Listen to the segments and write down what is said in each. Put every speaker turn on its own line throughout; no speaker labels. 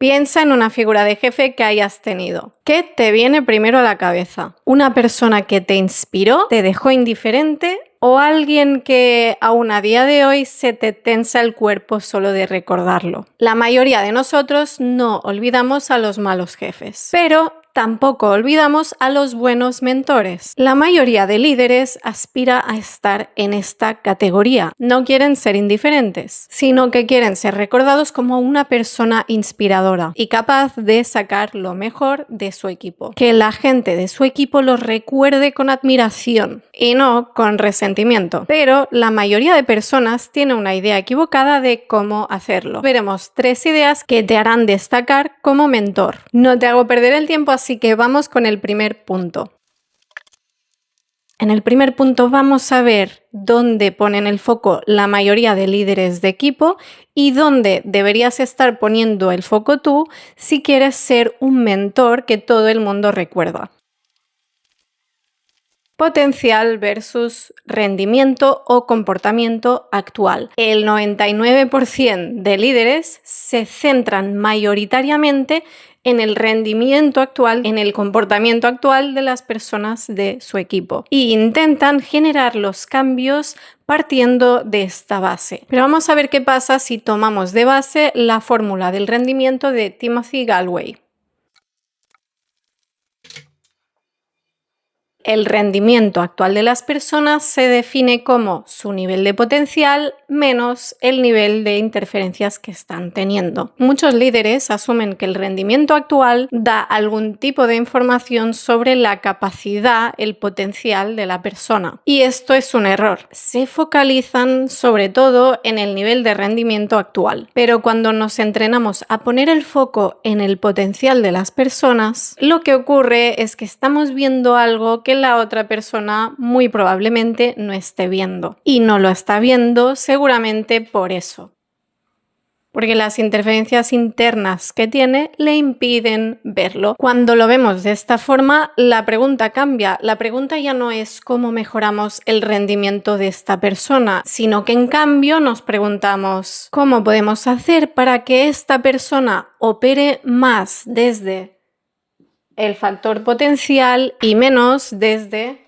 Piensa en una figura de jefe que hayas tenido. ¿Qué te viene primero a la cabeza? ¿Una persona que te inspiró, te dejó indiferente o alguien que aún a día de hoy se te tensa el cuerpo solo de recordarlo? La mayoría de nosotros no olvidamos a los malos jefes, pero tampoco olvidamos a los buenos mentores. La mayoría de líderes aspira a estar en esta categoría. No quieren ser indiferentes, sino que quieren ser recordados como una persona inspiradora y capaz de sacar lo mejor de su equipo. Que la gente de su equipo los recuerde con admiración y no con resentimiento. Pero la mayoría de personas tiene una idea equivocada de cómo hacerlo. Veremos 3 ideas que te harán destacar como mentor. No te hago perder el tiempo, así que vamos con el primer punto. En el primer punto vamos a ver dónde ponen el foco la mayoría de líderes de equipo y dónde deberías estar poniendo el foco tú si quieres ser un mentor que todo el mundo recuerda. Potencial versus rendimiento o comportamiento actual. El 99% de líderes se centran mayoritariamente en el rendimiento actual, en el comportamiento actual de las personas de su equipo e intentan generar los cambios partiendo de esta base. Pero vamos a ver qué pasa si tomamos de base la fórmula del rendimiento de Timothy Gallwey. El rendimiento actual de las personas se define como su nivel de potencial menos el nivel de interferencias que están teniendo. Muchos líderes asumen que el rendimiento actual da algún tipo de información sobre la capacidad, el potencial de la persona. Y esto es un error. Se focalizan sobre todo en el nivel de rendimiento actual. Pero cuando nos entrenamos a poner el foco en el potencial de las personas, lo que ocurre es que estamos viendo algo que la otra persona muy probablemente no esté viendo. Y no lo está viendo seguramente por eso. Porque las interferencias internas que tiene le impiden verlo. Cuando lo vemos de esta forma, la pregunta cambia. La pregunta ya no es cómo mejoramos el rendimiento de esta persona, sino que en cambio nos preguntamos cómo podemos hacer para que esta persona opere más desde el factor potencial y menos desde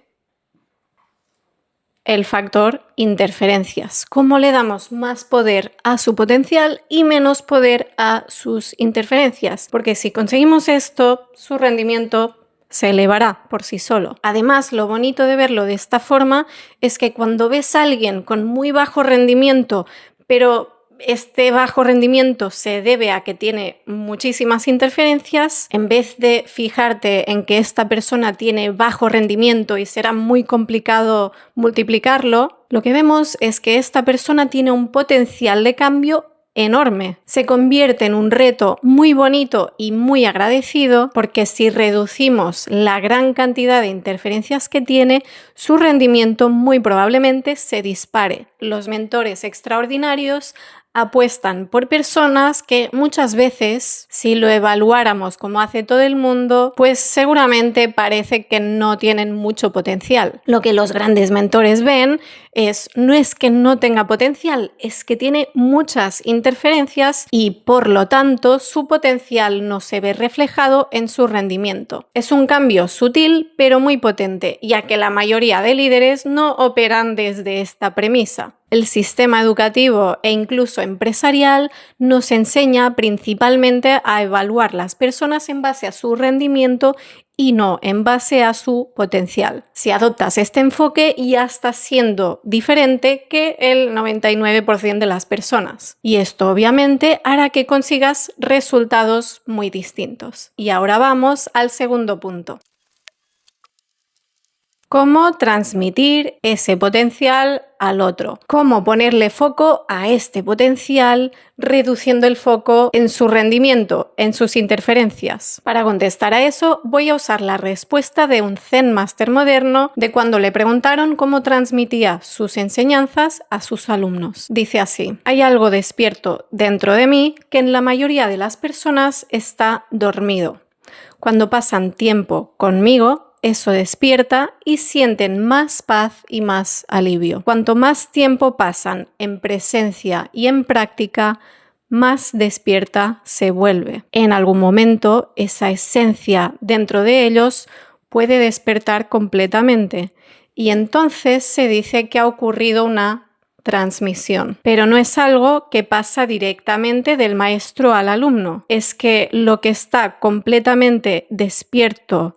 el factor interferencias. ¿Cómo le damos más poder a su potencial y menos poder a sus interferencias? Porque si conseguimos esto, su rendimiento se elevará por sí solo. Además, lo bonito de verlo de esta forma es que cuando ves a alguien con muy bajo rendimiento, pero este bajo rendimiento se debe a que tiene muchísimas interferencias, en vez de fijarte en que esta persona tiene bajo rendimiento y será muy complicado multiplicarlo, lo que vemos es que esta persona tiene un potencial de cambio enorme. Se convierte en un reto muy bonito y muy agradecido porque si reducimos la gran cantidad de interferencias que tiene, su rendimiento muy probablemente se dispare. Los mentores extraordinarios apuestan por personas que muchas veces, si lo evaluáramos como hace todo el mundo, pues seguramente parece que no tienen mucho potencial. Lo que los grandes mentores ven no es que no tenga potencial, es que tiene muchas interferencias y por lo tanto su potencial no se ve reflejado en su rendimiento. Es un cambio sutil pero muy potente, ya que la mayoría de líderes no operan desde esta premisa. El sistema educativo e incluso empresarial nos enseña principalmente a evaluar las personas en base a su rendimiento y no en base a su potencial. Si adoptas este enfoque, ya estás siendo diferente que el 99% de las personas. Y esto obviamente hará que consigas resultados muy distintos. Y ahora vamos al segundo punto. ¿Cómo transmitir ese potencial al otro? ¿Cómo ponerle foco a este potencial reduciendo el foco en su rendimiento, en sus interferencias? Para contestar a eso voy a usar la respuesta de un Zen Master moderno de cuando le preguntaron cómo transmitía sus enseñanzas a sus alumnos. Dice así: hay algo despierto dentro de mí que en la mayoría de las personas está dormido. Cuando pasan tiempo conmigo, eso despierta y sienten más paz y más alivio. Cuanto más tiempo pasan en presencia y en práctica, más despierta se vuelve. En algún momento, esa esencia dentro de ellos puede despertar completamente y entonces se dice que ha ocurrido una transmisión. Pero no es algo que pasa directamente del maestro al alumno. Es que lo que está completamente despierto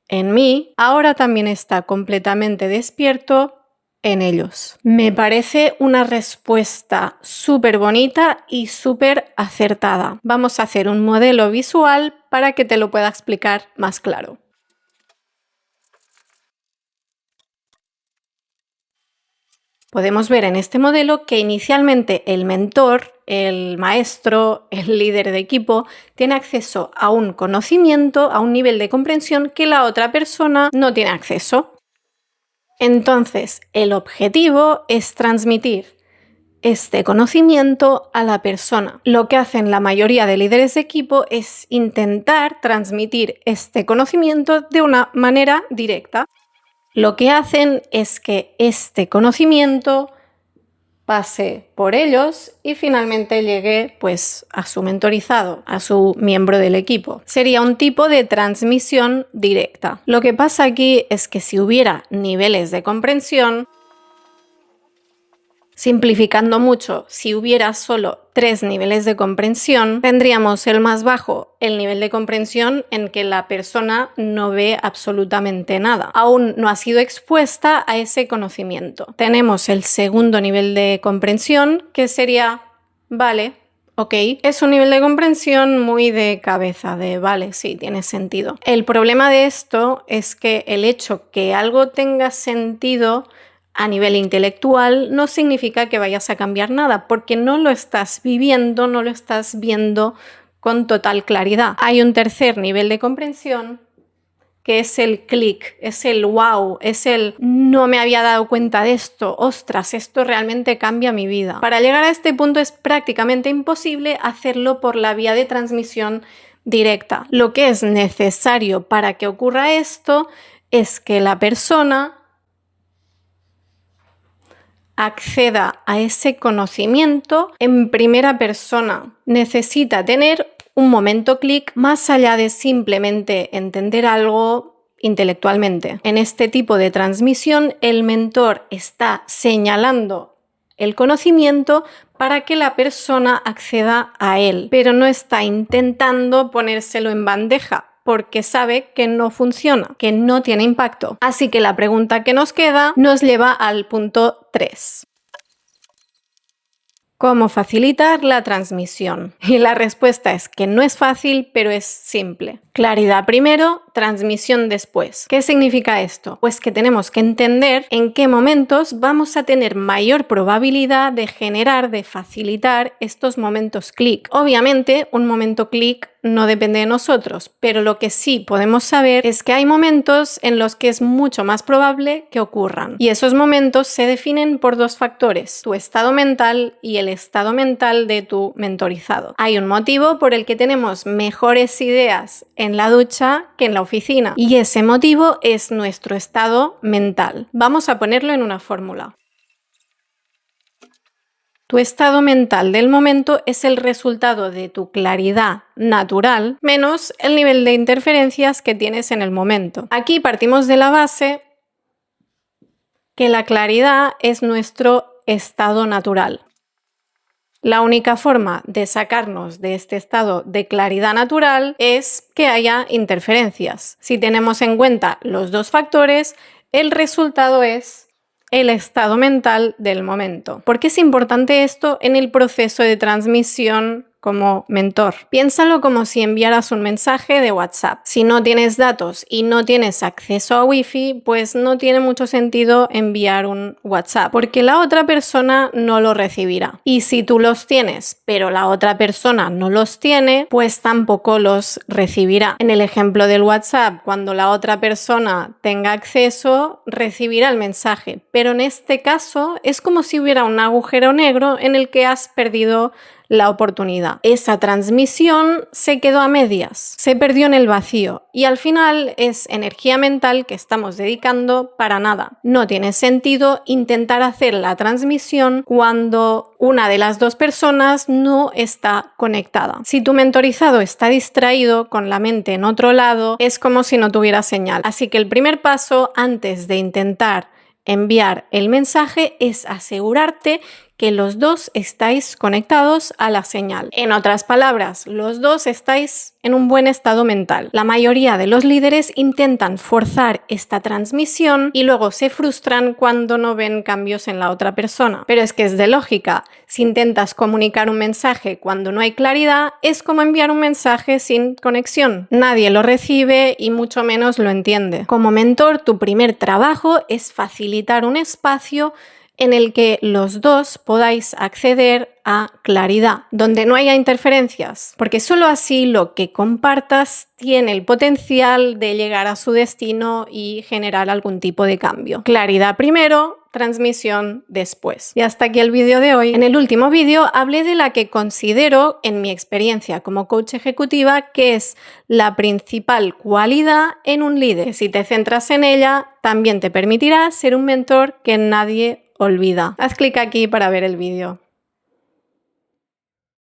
en mí, ahora también está completamente despierto en ellos. Me parece una respuesta súper bonita y súper acertada. Vamos a hacer un modelo visual para que te lo pueda explicar más claro. Podemos ver en este modelo que inicialmente el mentor, el maestro, el líder de equipo, tiene acceso a un conocimiento, a un nivel de comprensión que la otra persona no tiene acceso. Entonces, el objetivo es transmitir este conocimiento a la persona. Lo que hacen la mayoría de líderes de equipo es intentar transmitir este conocimiento de una manera directa. Lo que hacen es que este conocimiento pase por ellos y finalmente llegue pues a su mentorizado, a su miembro del equipo. Sería un tipo de transmisión directa. Lo que pasa aquí es que si hubiera niveles de comprensión, simplificando mucho, si hubiera solo 3 niveles de comprensión, tendríamos el más bajo, el nivel de comprensión en que la persona no ve absolutamente nada. Aún no ha sido expuesta a ese conocimiento. Tenemos el segundo nivel de comprensión, que sería, vale, ok, es un nivel de comprensión muy de cabeza, de vale, sí, tiene sentido. El problema de esto es que el hecho que algo tenga sentido a nivel intelectual no significa que vayas a cambiar nada, porque no lo estás viviendo, no lo estás viendo con total claridad. Hay un tercer nivel de comprensión que es el clic, es el wow, es el no me había dado cuenta de esto, ostras, esto realmente cambia mi vida. Para llegar a este punto es prácticamente imposible hacerlo por la vía de transmisión directa. Lo que es necesario para que ocurra esto es que la persona acceda a ese conocimiento en primera persona. Necesita tener un momento clic más allá de simplemente entender algo intelectualmente. En este tipo de transmisión, el mentor está señalando el conocimiento para que la persona acceda a él, pero no está intentando ponérselo en bandeja, porque sabe que no funciona, que no tiene impacto. Así que la pregunta que nos queda nos lleva al punto 3. ¿Cómo facilitar la transmisión? Y la respuesta es que no es fácil, pero es simple. Claridad primero, transmisión después. ¿Qué significa esto? Pues que tenemos que entender en qué momentos vamos a tener mayor probabilidad de generar, de facilitar estos momentos clic. Obviamente, un momento clic no depende de nosotros, pero lo que sí podemos saber es que hay momentos en los que es mucho más probable que ocurran. Y esos momentos se definen por 2 factores, tu estado mental y el estado mental de tu mentorizado. Hay un motivo por el que tenemos mejores ideas en la ducha que en la oficina, y ese motivo es nuestro estado mental. Vamos a ponerlo en una fórmula. Tu estado mental del momento es el resultado de tu claridad natural menos el nivel de interferencias que tienes en el momento. Aquí partimos de la base que la claridad es nuestro estado natural. La única forma de sacarnos de este estado de claridad natural es que haya interferencias. Si tenemos en cuenta los 2 factores, el resultado es el estado mental del momento. ¿Por qué es importante esto en el proceso de transmisión como mentor? Piénsalo como si enviaras un mensaje de WhatsApp. Si no tienes datos y no tienes acceso a Wi-Fi, pues no tiene mucho sentido enviar un WhatsApp, porque la otra persona no lo recibirá. Y si tú los tienes, pero la otra persona no los tiene, pues tampoco los recibirá. En el ejemplo del WhatsApp, cuando la otra persona tenga acceso, recibirá el mensaje. Pero en este caso es como si hubiera un agujero negro en el que has perdido la oportunidad. Esa transmisión se quedó a medias, se perdió en el vacío y al final es energía mental que estamos dedicando para nada. No tiene sentido intentar hacer la transmisión cuando una de las dos personas no está conectada. Si tu mentorizado está distraído con la mente en otro lado, es como si no tuviera señal. Así que el primer paso antes de intentar enviar el mensaje es asegurarte que los dos estáis conectados a la señal. En otras palabras, los dos estáis en un buen estado mental. La mayoría de los líderes intentan forzar esta transmisión y luego se frustran cuando no ven cambios en la otra persona. Pero es que es de lógica. Si intentas comunicar un mensaje cuando no hay claridad, es como enviar un mensaje sin conexión. Nadie lo recibe y mucho menos lo entiende. Como mentor, tu primer trabajo es facilitar un espacio en el que los dos podáis acceder a claridad, donde no haya interferencias, porque solo así lo que compartas tiene el potencial de llegar a su destino y generar algún tipo de cambio. Claridad primero, transmisión después. Y hasta aquí el vídeo de hoy. En el último vídeo hablé de la que considero, en mi experiencia como coach ejecutiva, que es la principal cualidad en un líder. Si te centras en ella, también te permitirá ser un mentor que nadie olvida. Haz clic aquí para ver el vídeo.